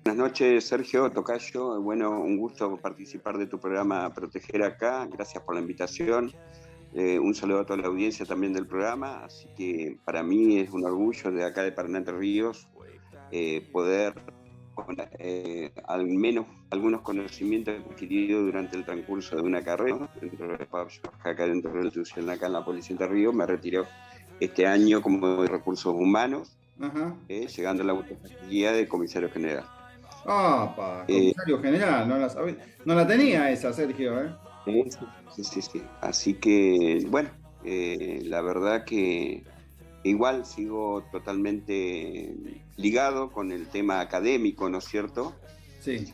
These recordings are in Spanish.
Buenas noches, Sergio Tocayo. Bueno, un gusto participar de tu programa Proteger Acá. Gracias por la invitación. Un saludo a toda la audiencia también del programa. Así que para mí es un orgullo de acá de Paraná Entre Ríos poder, al menos algunos conocimientos adquiridos durante el transcurso de una carrera, dentro de acá dentro de la institución, acá en la Policía de Entre Ríos. Me retiró este año como de Recursos Humanos, llegando a la autoridad de Comisario General. Comisario general, no la tenía esa, Sergio, ¿eh? Sí. Así que, bueno, la verdad que igual sigo totalmente ligado con el tema académico, ¿no es cierto? Sí.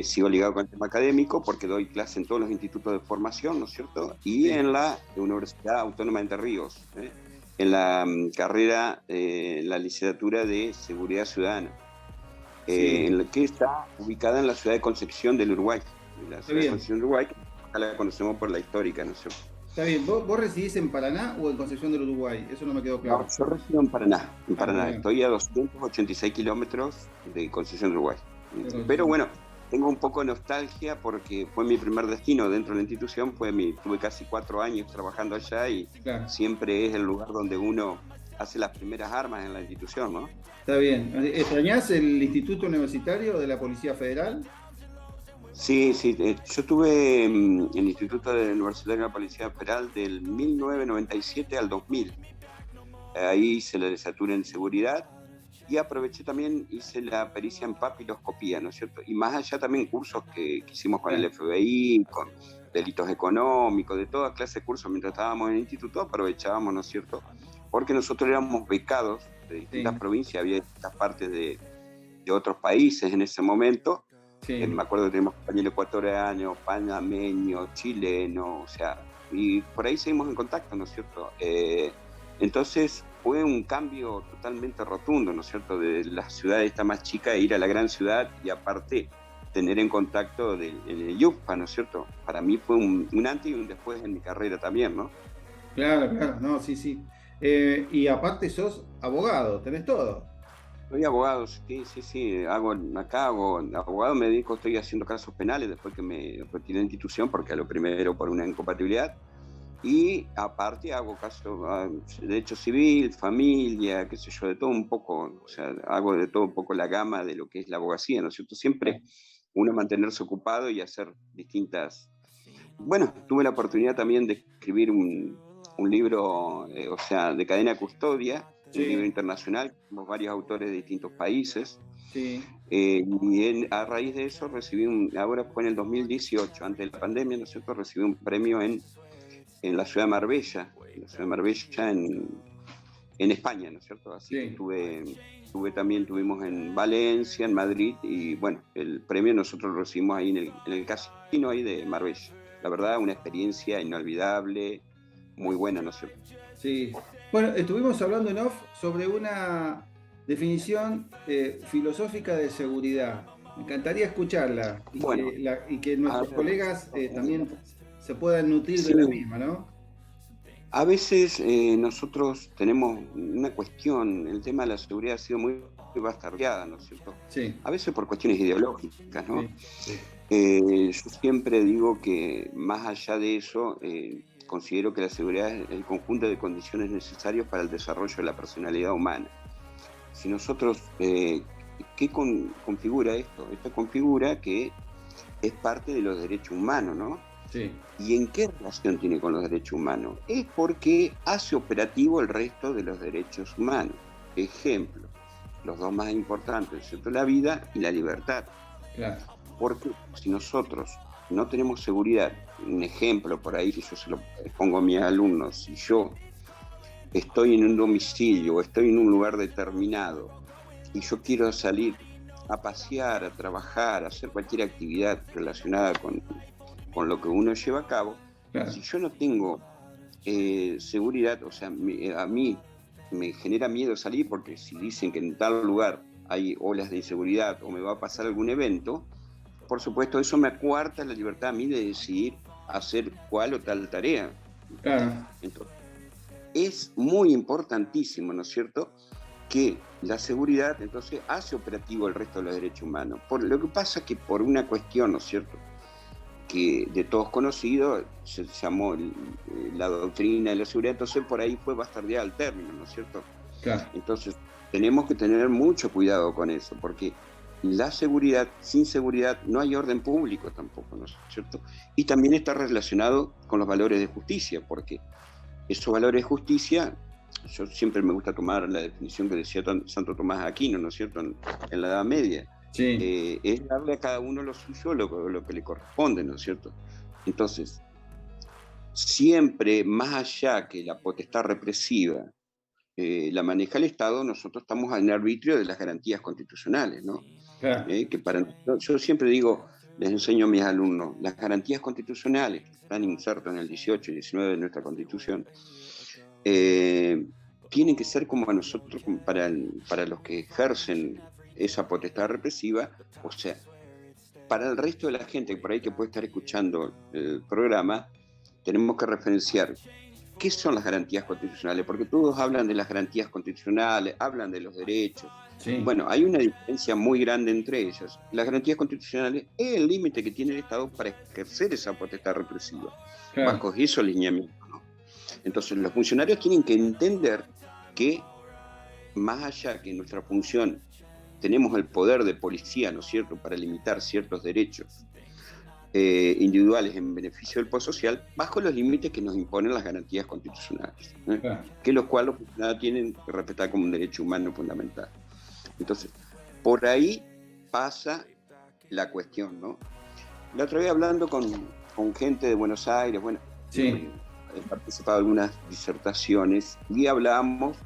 Sigo ligado con el tema académico porque doy clase en todos los institutos de formación, ¿no es cierto? Y en la Universidad Autónoma de Entre Ríos, en la carrera, la licenciatura de Seguridad Ciudadana. En la que está ubicada en la ciudad de Concepción del Uruguay. La ciudad de Concepción del Uruguay, que acá la conocemos por la histórica, ¿no es cierto? Está bien, ¿Vos residís en Paraná o en Concepción del Uruguay? Eso no me quedó claro. No, yo resido en Paraná. Estoy a 286 kilómetros de Concepción del Uruguay. Pero bueno, tengo un poco de nostalgia porque fue mi primer destino dentro de la institución. Tuve casi 4 años trabajando allá y siempre es el lugar donde uno hace las primeras armas en la institución, ¿no? Está bien. ¿Extrañás el Instituto Universitario de la Policía Federal? Sí. Yo estuve en el Instituto Universitario de la Policía Federal del 1997 al 2000. Ahí hice la licenciatura en seguridad y aproveché también, hice la pericia en papiloscopía, ¿no es cierto? Y más allá también cursos que hicimos con el FBI, con delitos económicos, de toda clase de cursos. Mientras estábamos en el instituto aprovechábamos, ¿no es cierto? Porque nosotros éramos becados de distintas provincias, había distintas partes de otros países en ese momento. Me acuerdo que teníamos compañeros ecuatorianos, panameños, chilenos, o sea, y por ahí seguimos en contacto, ¿no es cierto? Entonces fue un cambio totalmente rotundo, ¿no es cierto? De la ciudad esta más chica, ir a la gran ciudad y aparte tener en contacto en el YUPA, ¿no es cierto? Para mí fue un antes y un después en mi carrera también, ¿no? Claro, no, sí. Y aparte sos abogado, tenés todo. Soy abogado, sí. Hago abogado, me dedico, estoy haciendo casos penales después que me retiré de la institución, porque a lo primero por una incompatibilidad. Y aparte hago casos de derecho civil, familia, qué sé yo, de todo un poco, o sea, hago de todo un poco la gama de lo que es la abogacía, ¿no es cierto? Siempre uno mantenerse ocupado y hacer distintas. Bueno, tuve la oportunidad también de escribir un libro, o sea, de cadena de custodia, un libro internacional, con varios autores de distintos países. A raíz de eso ahora fue en el 2018, antes de la pandemia, ¿no es cierto? Recibí un premio en la ciudad de Marbella, en España, ¿no es cierto? Así que tuvimos en Valencia, en Madrid, y bueno, el premio nosotros lo recibimos ahí en el casino ahí de Marbella. La verdad, una experiencia inolvidable, muy buena, ¿no es cierto? Sí. Bueno, estuvimos hablando en off sobre una definición filosófica de seguridad. Me encantaría escucharla y que nuestros colegas también se puedan nutrir de la misma, ¿no? A veces nosotros tenemos una cuestión, el tema de la seguridad ha sido muy bastardeada, ¿no es cierto? Sí. A veces por cuestiones ideológicas, ¿no? Sí. Yo siempre digo que más allá de eso, considero que la seguridad es el conjunto de condiciones necesarias para el desarrollo de la personalidad humana. Si nosotros, ¿qué configura esto? Esto configura que es parte de los derechos humanos, ¿no? Sí. ¿Y en qué relación tiene con los derechos humanos? Es porque hace operativo el resto de los derechos humanos. Ejemplo, los dos más importantes, ¿cierto? La vida y la libertad. Claro. Porque si nosotros no tenemos seguridad, un ejemplo por ahí que yo se lo pongo a mis alumnos, si yo estoy en un domicilio o estoy en un lugar determinado y yo quiero salir a pasear, a trabajar, a hacer cualquier actividad relacionada con lo que uno lleva a cabo, si yo no tengo seguridad, o sea, a mí me genera miedo salir porque si dicen que en tal lugar hay olas de inseguridad o me va a pasar algún evento, por supuesto eso me acuarta la libertad a mí de decidir hacer cual o tal tarea. Claro. Entonces, es muy importantísimo, ¿no es cierto?, que la seguridad entonces hace operativo el resto de los derechos humanos. Lo que pasa es que por una cuestión, ¿no es cierto?, que de todos conocidos, se llamó la doctrina de la seguridad, entonces por ahí fue bastardeada el término, ¿no es cierto? Claro. Entonces tenemos que tener mucho cuidado con eso, porque la seguridad, sin seguridad no hay orden público tampoco, ¿no es cierto? Y también está relacionado con los valores de justicia, porque esos valores de justicia, yo siempre me gusta tomar la definición que decía Santo Tomás de Aquino, ¿no es cierto?, en la Edad Media. Sí. Es darle a cada uno lo suyo, lo que le corresponde, ¿no es cierto? Entonces, siempre más allá que la potestad represiva la maneja el Estado, nosotros estamos en arbitrio de las garantías constitucionales, ¿no? Claro. Yo siempre digo, les enseño a mis alumnos, las garantías constitucionales que están insertas en el 18 y 19 de nuestra Constitución, tienen que ser como a nosotros, como para los que ejercen esa potestad represiva, o sea, para el resto de la gente por ahí que puede estar escuchando el programa, tenemos que referenciar qué son las garantías constitucionales, porque todos hablan de las garantías constitucionales, hablan de los derechos. Sí. Bueno, hay una diferencia muy grande entre ellas. Las garantías constitucionales es el límite que tiene el Estado para ejercer esa potestad represiva, Claro. bajo esos lineamientos, ¿no? Entonces los funcionarios tienen que entender que más allá que nuestra función tenemos el poder de policía, ¿no es cierto?, para limitar ciertos derechos individuales en beneficio del poder social, bajo los límites que nos imponen las garantías constitucionales, Claro. que los cuales los funcionarios tienen que respetar como un derecho humano fundamental. Entonces, por ahí pasa la cuestión, ¿no? La otra vez hablando con gente de Buenos Aires, bueno, sí, he participado en algunas disertaciones y hablábamos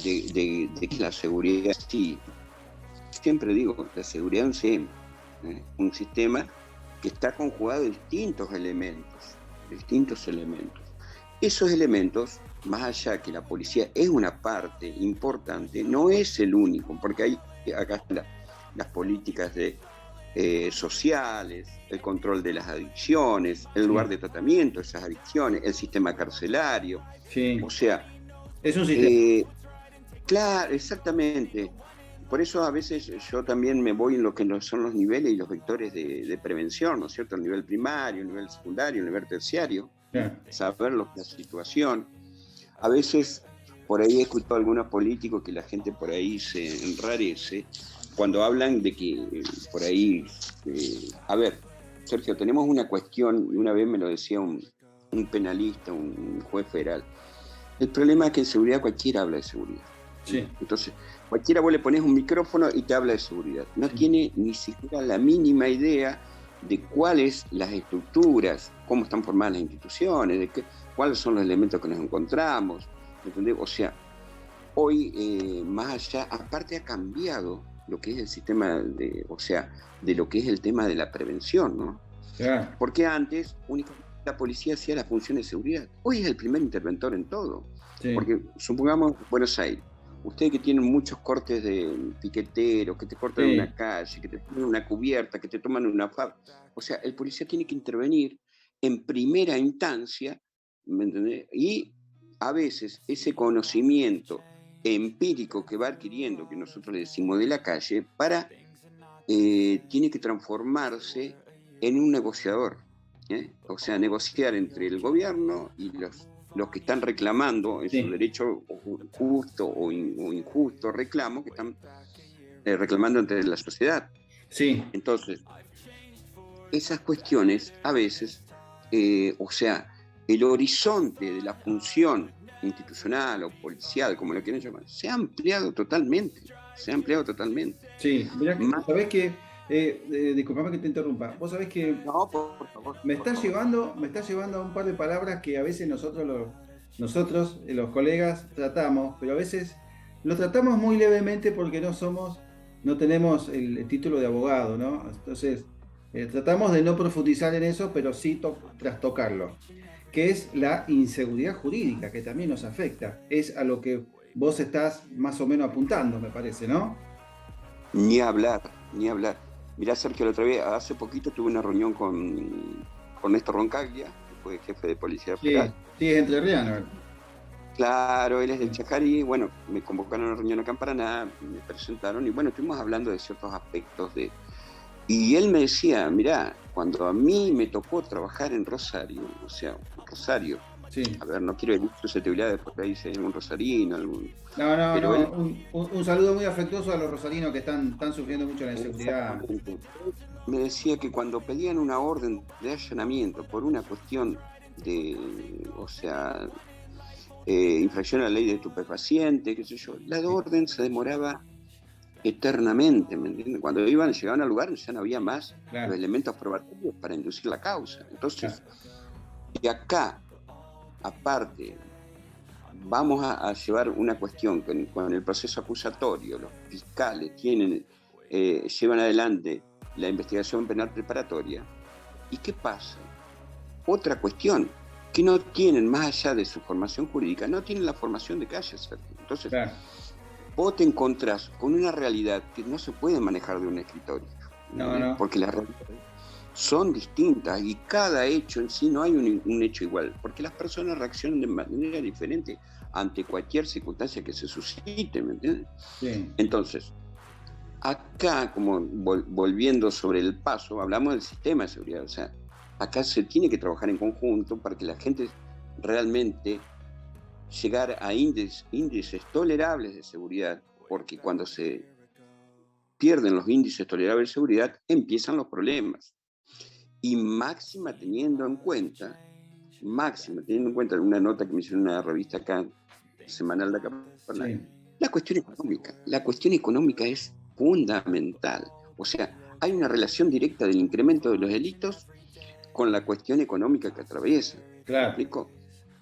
de que la seguridad, sí, siempre digo, la seguridad es un sistema que está conjugado de distintos elementos. Esos elementos, más allá que la policía es una parte importante, no es el único, porque acá están las políticas sociales, el control de las adicciones, el lugar de tratamiento de esas adicciones, el sistema carcelario. Sí. O sea, es un sistema. Claro, exactamente. Por eso a veces yo también me voy en lo que son los niveles y los vectores de prevención, ¿no es cierto? El nivel primario, el nivel secundario, el nivel terciario, saber la situación. A veces por ahí he escuchado a algunos políticos que la gente por ahí se enrarece cuando hablan de que por ahí... a ver, Sergio, tenemos una cuestión, y una vez me lo decía un penalista, un juez federal. El problema es que en seguridad cualquiera habla de seguridad. Sí. Entonces, cualquiera vos le pones un micrófono y te habla de seguridad. No tiene ni siquiera la mínima idea de cuáles las estructuras, cómo están formadas las instituciones, cuáles son los elementos que nos encontramos. ¿Entendés? O sea, hoy, más allá, aparte ha cambiado lo que es el sistema de lo que es el tema de la prevención, ¿no? Claro. Porque antes únicamente la policía hacía la función de seguridad. Hoy es el primer interventor en todo. Sí. Porque supongamos Buenos Aires, ustedes que tienen muchos cortes de piqueteros, que te cortan una calle, que te ponen una cubierta, que te toman una fábrica. O sea, el policía tiene que intervenir en primera instancia, ¿me entendés? Y a veces ese conocimiento empírico que va adquiriendo, que nosotros le decimos de la calle, tiene que transformarse en un negociador. O sea, negociar entre el gobierno y los que están reclamando en su derecho justo o injusto reclamo que están reclamando entre la sociedad. Sí. Entonces, esas cuestiones a veces, o sea, el horizonte de la función institucional o policial, como lo quieren llamar, se ha ampliado totalmente. Sí, mirá que, ¿sabés qué? Disculpame que te interrumpa. Vos sabés que no, por favor, me está llevando a un par de palabras que a veces nosotros los colegas tratamos, pero a veces lo tratamos muy levemente porque no tenemos el título de abogado, ¿no? Entonces tratamos de no profundizar en eso, pero sí trastocarlo, que es la inseguridad jurídica, que también nos afecta. Es a lo que vos estás más o menos apuntando, me parece, ¿no? Ni hablar. Mirá, Sergio, la otra vez, hace poquito tuve una reunión con Néstor Roncaglia, que fue jefe de Policía Federal. Sí, es entrerriano. Claro, él es del Chajarí, bueno, me convocaron a una reunión acá en Paraná, me presentaron y bueno, estuvimos hablando de ciertos aspectos de... Y él me decía, mirá, cuando a mí me tocó trabajar en Rosario, o sea, Rosario, Sí. A ver, no quiero herir susceptibilidades porque ahí dice algún rosarino, No. Él... Un saludo muy afectuoso a los rosarinos que están sufriendo mucho la inseguridad. Me decía que cuando pedían una orden de allanamiento por una cuestión de, o sea, infracción a la ley de estupefacientes, qué sé yo, la orden se demoraba eternamente, ¿me entiendes? Cuando llegaban al lugar ya no había más los elementos probatorios para inducir la causa. Entonces, y acá, aparte, vamos a llevar una cuestión con el proceso acusatorio, los fiscales llevan adelante la investigación penal preparatoria. ¿Y qué pasa? Otra cuestión, que no tienen, más allá de su formación jurídica, no tienen la formación de calle, Sergio. Entonces, vos te encontrás con una realidad que no se puede manejar de un escritorio. No. Porque las realidades son distintas y cada hecho en sí no hay un hecho igual, porque las personas reaccionan de manera diferente ante cualquier circunstancia que se suscite, ¿me entiendes? Sí. Entonces, acá, como volviendo sobre el paso, hablamos del sistema de seguridad, o sea, acá se tiene que trabajar en conjunto para que la gente realmente llegar a índices tolerables de seguridad, porque cuando se pierden los índices tolerables de seguridad, empiezan los problemas. Y máxima teniendo en cuenta una nota que me hicieron en una revista acá, semanal de acá, la cuestión económica es fundamental. O sea, hay una relación directa del incremento de los delitos con la cuestión económica que atraviesa. Claro. ¿Me explico?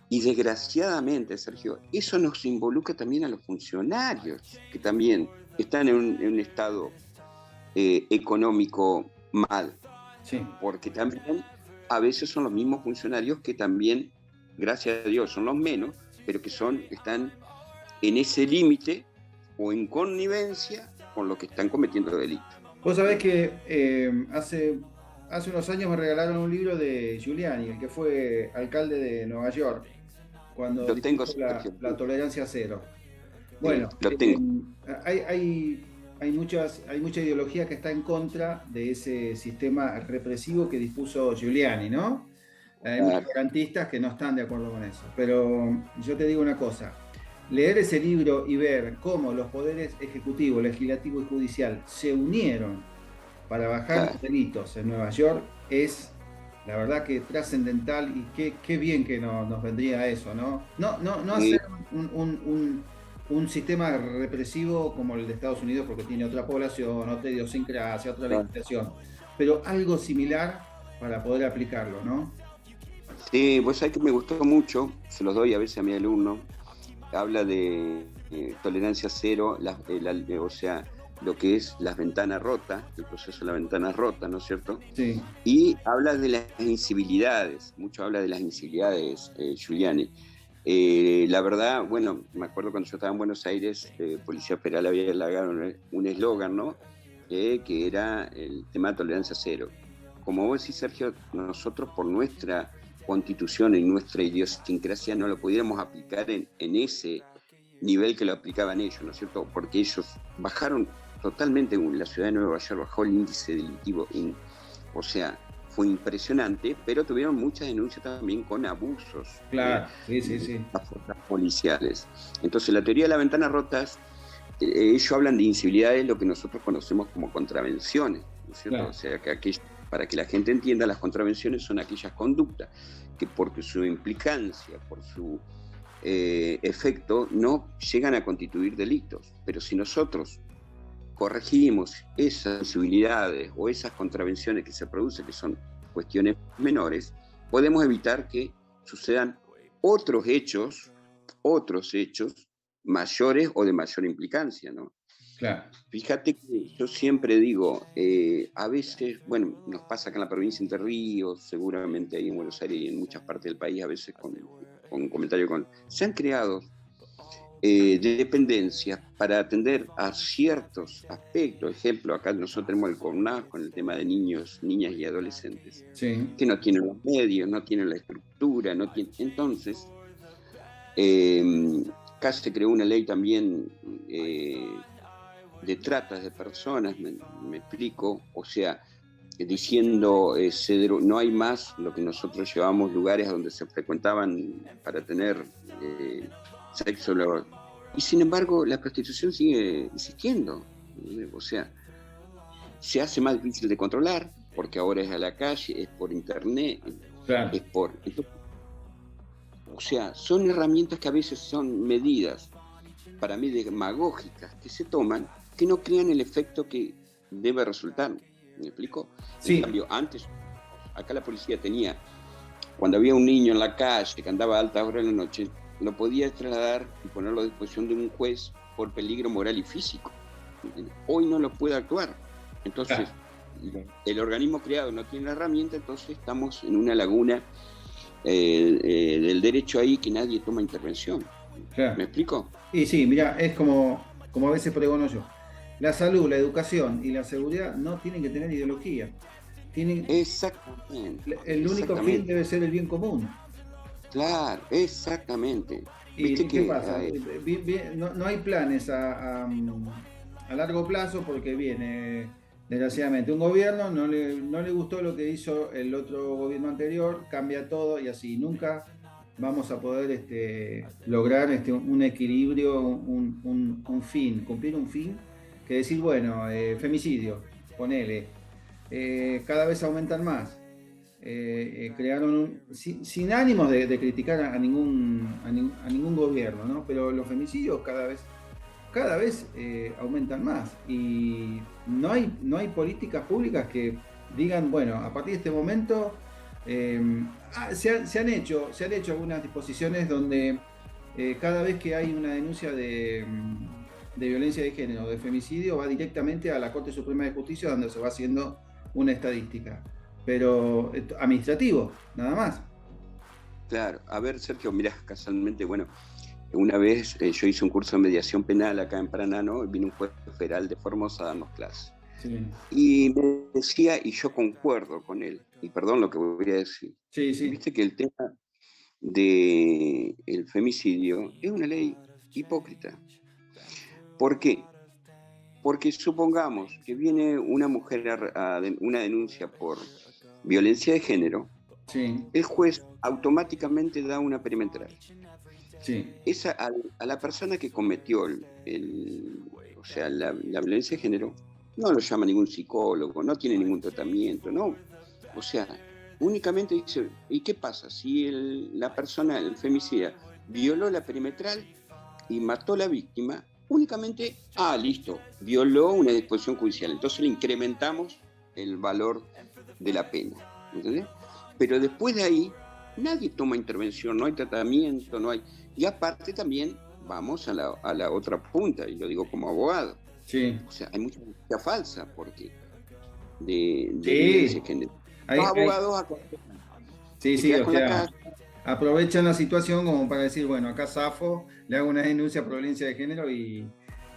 Y desgraciadamente, Sergio, eso nos involucra también a los funcionarios, que también están en un estado económico mal. Sí. Porque también a veces son los mismos funcionarios que también, gracias a Dios, son los menos, pero que están en ese límite o en connivencia con los que están cometiendo delitos. Vos sabés que hace unos años me regalaron un libro de Giuliani, el que fue alcalde de Nueva York, cuando la tolerancia cero. Bueno, lo tengo. Hay mucha ideología que está en contra de ese sistema represivo que dispuso Giuliani, ¿no? Hay muchos garantistas que no están de acuerdo con eso. Pero yo te digo una cosa, leer ese libro y ver cómo los poderes ejecutivo, legislativo y judicial se unieron para bajar los delitos en Nueva York es, la verdad, que trascendental, y qué bien que nos vendría eso, ¿no? No hacer un sistema represivo como el de Estados Unidos, porque tiene otra población, otra idiosincrasia, otra legislación, pero algo similar para poder aplicarlo, ¿no? Sí, vos sabés que me gustó mucho, se los doy a veces a mi alumno, habla de tolerancia cero, o sea, lo que es las ventanas rotas, el proceso de las ventanas rotas, ¿no es cierto? Sí. Y habla de las incivilidades, mucho habla de las incivilidades, Giuliani. La verdad, bueno, me acuerdo cuando yo estaba en Buenos Aires, Policía Federal había elaborado un eslogan, ¿no? Que era el tema de tolerancia cero. Como vos decís, Sergio, nosotros por nuestra constitución y nuestra idiosincrasia no lo pudiéramos aplicar en ese nivel que lo aplicaban ellos, ¿no es cierto? Porque ellos bajaron totalmente, la ciudad de Nueva York bajó el índice delictivo, o sea, fue impresionante, pero tuvieron muchas denuncias también con abusos. Claro, sí. Las fuerzas policiales. Entonces, la teoría de las ventanas rotas, ellos hablan de incivilidades, lo que nosotros conocemos como contravenciones, ¿no es cierto? Claro. O sea, que para que la gente entienda, las contravenciones son aquellas conductas que por su implicancia, por su efecto, no llegan a constituir delitos. Pero si nosotros corregimos esas incivilidades o esas contravenciones que se producen, que son cuestiones menores, podemos evitar que sucedan otros hechos mayores o de mayor implicancia, ¿no? Claro. Fíjate que yo siempre digo, a veces, bueno, nos pasa acá en la provincia de Entre Ríos, seguramente ahí en Buenos Aires y en muchas partes del país, a veces con comentario se han creado dependencias para atender a ciertos aspectos. Ejemplo, acá nosotros tenemos el CONAF con el tema de niños, niñas y adolescentes, sí, que no tienen los medios, no tienen la estructura, entonces Acá se creó una ley también de tratas de personas, me explico, o sea, diciendo no hay más lo que nosotros llevamos lugares donde se frecuentaban para tener sexo, y sin embargo la prostitución sigue existiendo, o sea, se hace más difícil de controlar porque ahora es a la calle, es por internet, claro. O sea, son herramientas que a veces son medidas, para mí demagógicas, que se toman, que no crean el efecto que debe resultar. ¿Me explico? Sí. En cambio, antes, acá la policía tenía, cuando había un niño en la calle que andaba a altas horas de la noche, lo podía trasladar y ponerlo a disposición de un juez por peligro moral y físico. Hoy no lo puede actuar. Entonces, el organismo creado no tiene la herramienta, entonces estamos en una laguna del derecho ahí que nadie toma intervención. Claro. ¿Me explico? Y sí, mira, es como a veces pregono yo. La salud, la educación y la seguridad no tienen que tener ideología. Exactamente. El único fin debe ser el bien común. Claro, exactamente. ¿Y qué pasa? No hay planes a largo plazo porque viene, desgraciadamente, un gobierno, no le gustó lo que hizo el otro gobierno anterior, cambia todo y así. Nunca vamos a poder lograr un equilibrio, un fin, cumplir un fin, que decir, bueno, femicidio, ponele, cada vez aumentan más. Crearon sin ánimos de criticar a ningún gobierno, ¿no? Pero los femicidios cada vez aumentan más y no hay políticas públicas que digan, bueno, a partir de este momento se han hecho algunas disposiciones donde cada vez que hay una denuncia de violencia de género o de femicidio va directamente a la Corte Suprema de Justicia, donde se va haciendo una estadística, pero administrativo, nada más. Claro, a ver, Sergio, mirá, casualmente, bueno, una vez yo hice un curso de mediación penal acá en Paraná, ¿no? Vino un juez federal de Formosa a darnos clases. Sí. Y me decía, y yo concuerdo con él, y perdón lo que voy a decir, sí. Viste que el tema del femicidio es una ley hipócrita. ¿Por qué? Porque supongamos que viene una mujer a una denuncia por violencia de género, sí. El juez automáticamente da una perimetral. Sí. A la persona que cometió la violencia de género, no lo llama ningún psicólogo, no tiene ningún tratamiento, no. O sea, únicamente dice, ¿y qué pasa? Si la persona, el femicida, violó la perimetral y mató a la víctima, únicamente, listo, violó una disposición judicial. Entonces le incrementamos el valor de la pena, ¿entendés? Pero después de ahí, nadie toma intervención, no hay tratamiento, no hay... Y aparte también vamos a la otra punta, y lo digo como abogado. Sí. O sea, hay mucha noticia falsa porque de género. Los abogados aprovechan la situación como para decir, bueno, acá zafo, le hago una denuncia por violencia de género y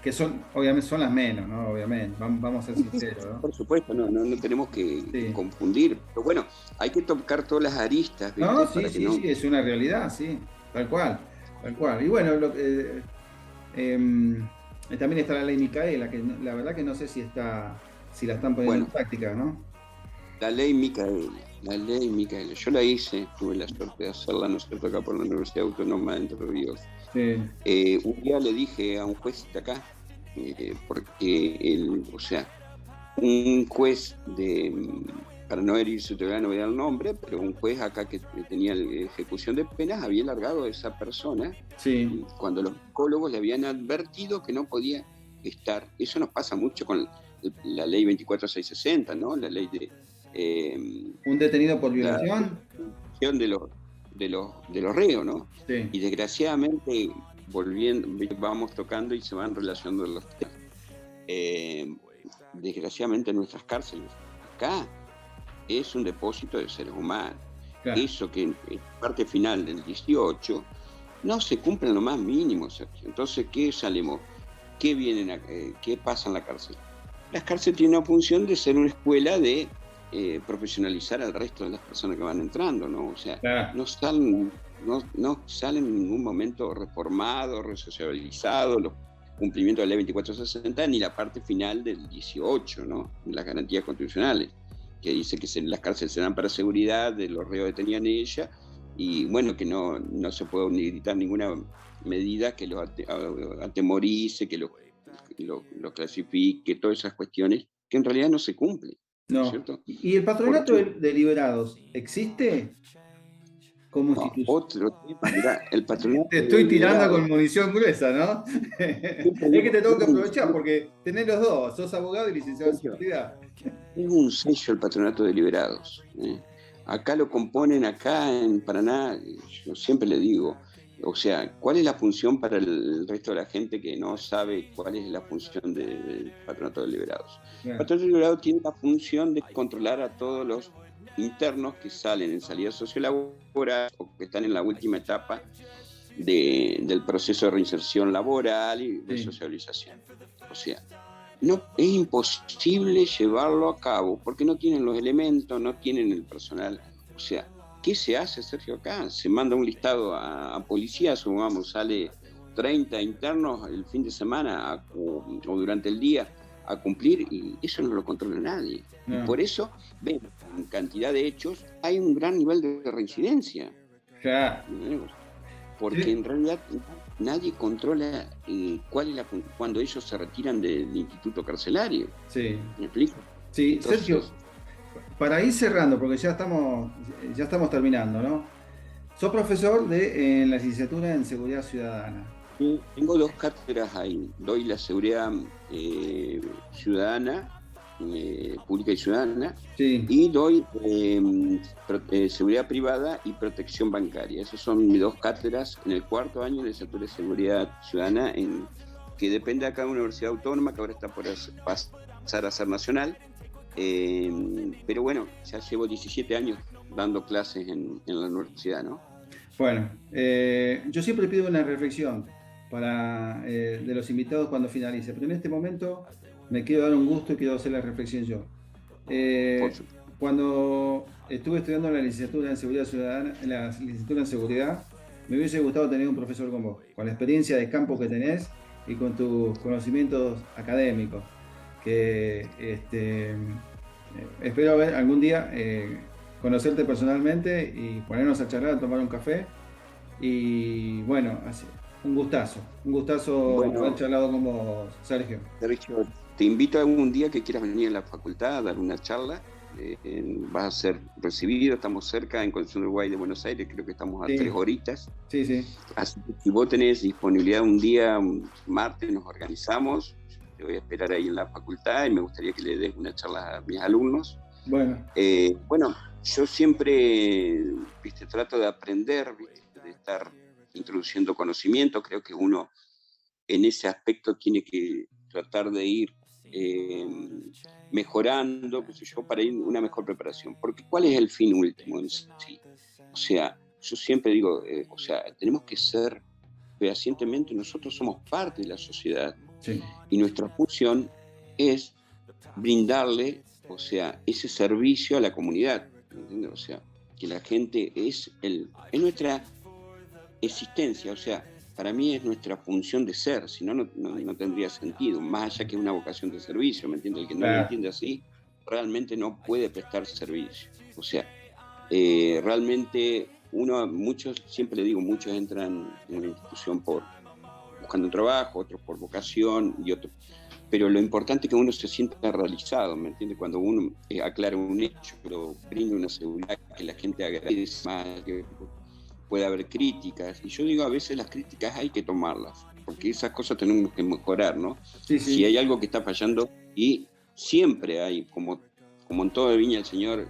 que obviamente son las menos, ¿no? Obviamente, vamos a ser sinceros, ¿no? Por supuesto, no tenemos que confundir. Pero bueno, hay que tocar todas las aristas, ¿viste? No, sí, es una realidad, sí, tal cual. Y bueno, también está la ley Micaela, que la verdad que no sé si la están poniendo en práctica, ¿no? La ley Micaela. Yo la hice, tuve la suerte de hacerla, ¿no es cierto?, acá por la Universidad Autónoma de Entre Ríos. Sí. Un día le dije a un juez de acá, porque un juez para no herir su integridad, no voy a dar el nombre, pero un juez acá que tenía ejecución de penas había largado a esa persona, sí, cuando los psicólogos le habían advertido que no podía estar. Eso nos pasa mucho con la ley 24660, ¿no? La ley de... ¿un detenido por violación? De los reos, ¿no? Sí. Y desgraciadamente, vamos tocando y se van relacionando los temas. Desgraciadamente en nuestras cárceles, acá, es un depósito de seres humanos. Claro. Eso que en parte final del 18 no se cumplen lo más mínimo, Sergio. Entonces, ¿qué salimos? ¿Qué pasa en la cárcel? Las cárceles tienen una función de ser una escuela de profesionalizar al resto de las personas que van entrando, ¿no? O sea, claro. no salen en ningún momento reformados, resocializados, los cumplimientos de la ley 2460, ni la parte final del 18, ¿no? Las garantías constitucionales, que dice que las cárceles serán para seguridad de los reos que tenían ella, y bueno, que no se puede dictar ninguna medida que los atemorice, que los clasifique, todas esas cuestiones que en realidad no se cumplen, ¿no es No. cierto? ¿Y el patronato de liberados existe como No, institución? otro tema, mirá, el patronato Te de estoy tirando liberados. con munición gruesa, ¿no? Es que te tengo que aprovechar porque tenés los dos, sos abogado y licenciado en seguridad. Tengo un sello el patronato de liberados. Acá lo componen, acá en Paraná, yo siempre le digo, o sea, ¿cuál es la función para el resto de la gente que no sabe cuál es la función del patronato de liberados? El patronato de liberados tiene la función de controlar a todos los internos que salen en salida sociolaboral o que están en la última etapa del proceso de reinserción laboral y de socialización. O sea, no, es imposible llevarlo a cabo porque no tienen los elementos, no tienen el personal. O sea, ¿qué se hace, Sergio, acá? Se manda un listado a policías, supongamos, sale 30 internos el fin de semana o durante el día a cumplir, y eso no lo controla nadie. No. Y por eso, ven, en cantidad de hechos hay un gran nivel de reincidencia. Claro. Porque en realidad nadie controla cuál es cuando ellos se retiran del instituto carcelario. Sí. ¿Me explico? Sí, entonces, Sergio, para ir cerrando, porque ya estamos terminando, ¿no? Sos profesor en la licenciatura en Seguridad Ciudadana. Sí, tengo 2 cátedras ahí. Doy la seguridad ciudadana, pública y ciudadana, y doy seguridad privada y protección bancaria. Esas son mis 2 cátedras en el 4º año de licenciatura de seguridad ciudadana, que depende de cada universidad autónoma, que ahora está por pasar a ser nacional. Pero bueno, ya llevo 17 años dando clases en la universidad, ¿no? Bueno, yo siempre pido una reflexión de los invitados cuando finalice, pero en este momento me quiero dar un gusto y quiero hacer la reflexión yo. Cuando estuve estudiando la licenciatura en Seguridad Ciudadana, me hubiese gustado tener un profesor como vos, con la experiencia de campo que tenés y con tus conocimientos académicos, que espero ver algún día conocerte personalmente y ponernos a charlar, a tomar un café. Y bueno, un gustazo haber charlado con vos, Sergio. Sergio, te invito algún día que quieras venir a la facultad a dar una charla. Vas a ser recibido, estamos cerca en Concepción del Uruguay de Buenos Aires, creo que estamos a 3 horitas. Sí. Así que si vos tenés disponibilidad un día, un martes, nos organizamos. Te voy a esperar ahí en la facultad y me gustaría que le des una charla a mis alumnos. Bueno, yo siempre trato de aprender, de estar introduciendo conocimiento. Creo que uno en ese aspecto tiene que tratar de ir mejorando, para ir una mejor preparación. Porque ¿cuál es el fin último en sí? O sea, yo siempre digo, tenemos que ser fehacientemente, nosotros somos parte de la sociedad. Sí. Y nuestra función es brindarle, ese servicio a la comunidad, ¿entiendes? O sea, que la gente es nuestra existencia, para mí es nuestra función de ser, si no, no tendría sentido, más allá que una vocación de servicio, ¿me entiendes? El que no lo entiende así, realmente no puede prestar servicio. Realmente siempre le digo, muchos entran en una institución buscando un trabajo, otros por vocación y otros. Pero lo importante es que uno se sienta realizado, ¿me entiendes? Cuando uno aclara un hecho, pero brinda una seguridad que la gente agradece más, que puede haber críticas. Y yo digo, a veces las críticas hay que tomarlas, porque esas cosas tenemos que mejorar, ¿no? Sí. Si hay algo que está fallando, y siempre hay, como en todo Viña del Señor,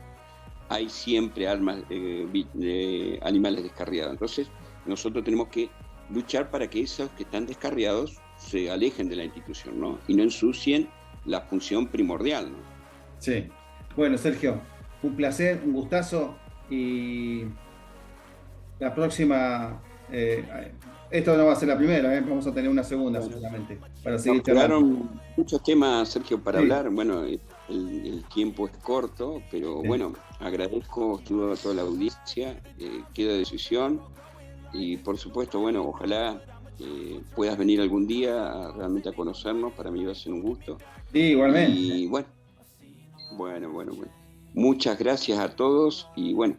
hay siempre animales descarriados. Entonces, nosotros tenemos que luchar para que esos que están descarriados se alejen de la institución, ¿no? Y no ensucien la función primordial, ¿no? Sí. Bueno, Sergio, un placer, un gustazo, y la próxima, esto no va a ser la primera, vamos a tener una segunda seguramente para seguir charlando. Quedaron muchos temas, Sergio, para hablar. Bueno, el tiempo es corto, pero bueno, agradezco a toda la audiencia, queda decisión y por supuesto, bueno, ojalá puedas venir algún día realmente a conocernos, para mí va a ser un gusto. Sí, igualmente. Y bueno. Muchas gracias a todos y bueno,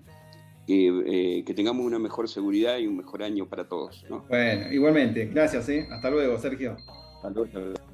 que tengamos una mejor seguridad y un mejor año para todos, ¿no? Bueno, igualmente. Gracias, ¿eh? Hasta luego, Sergio. Hasta luego.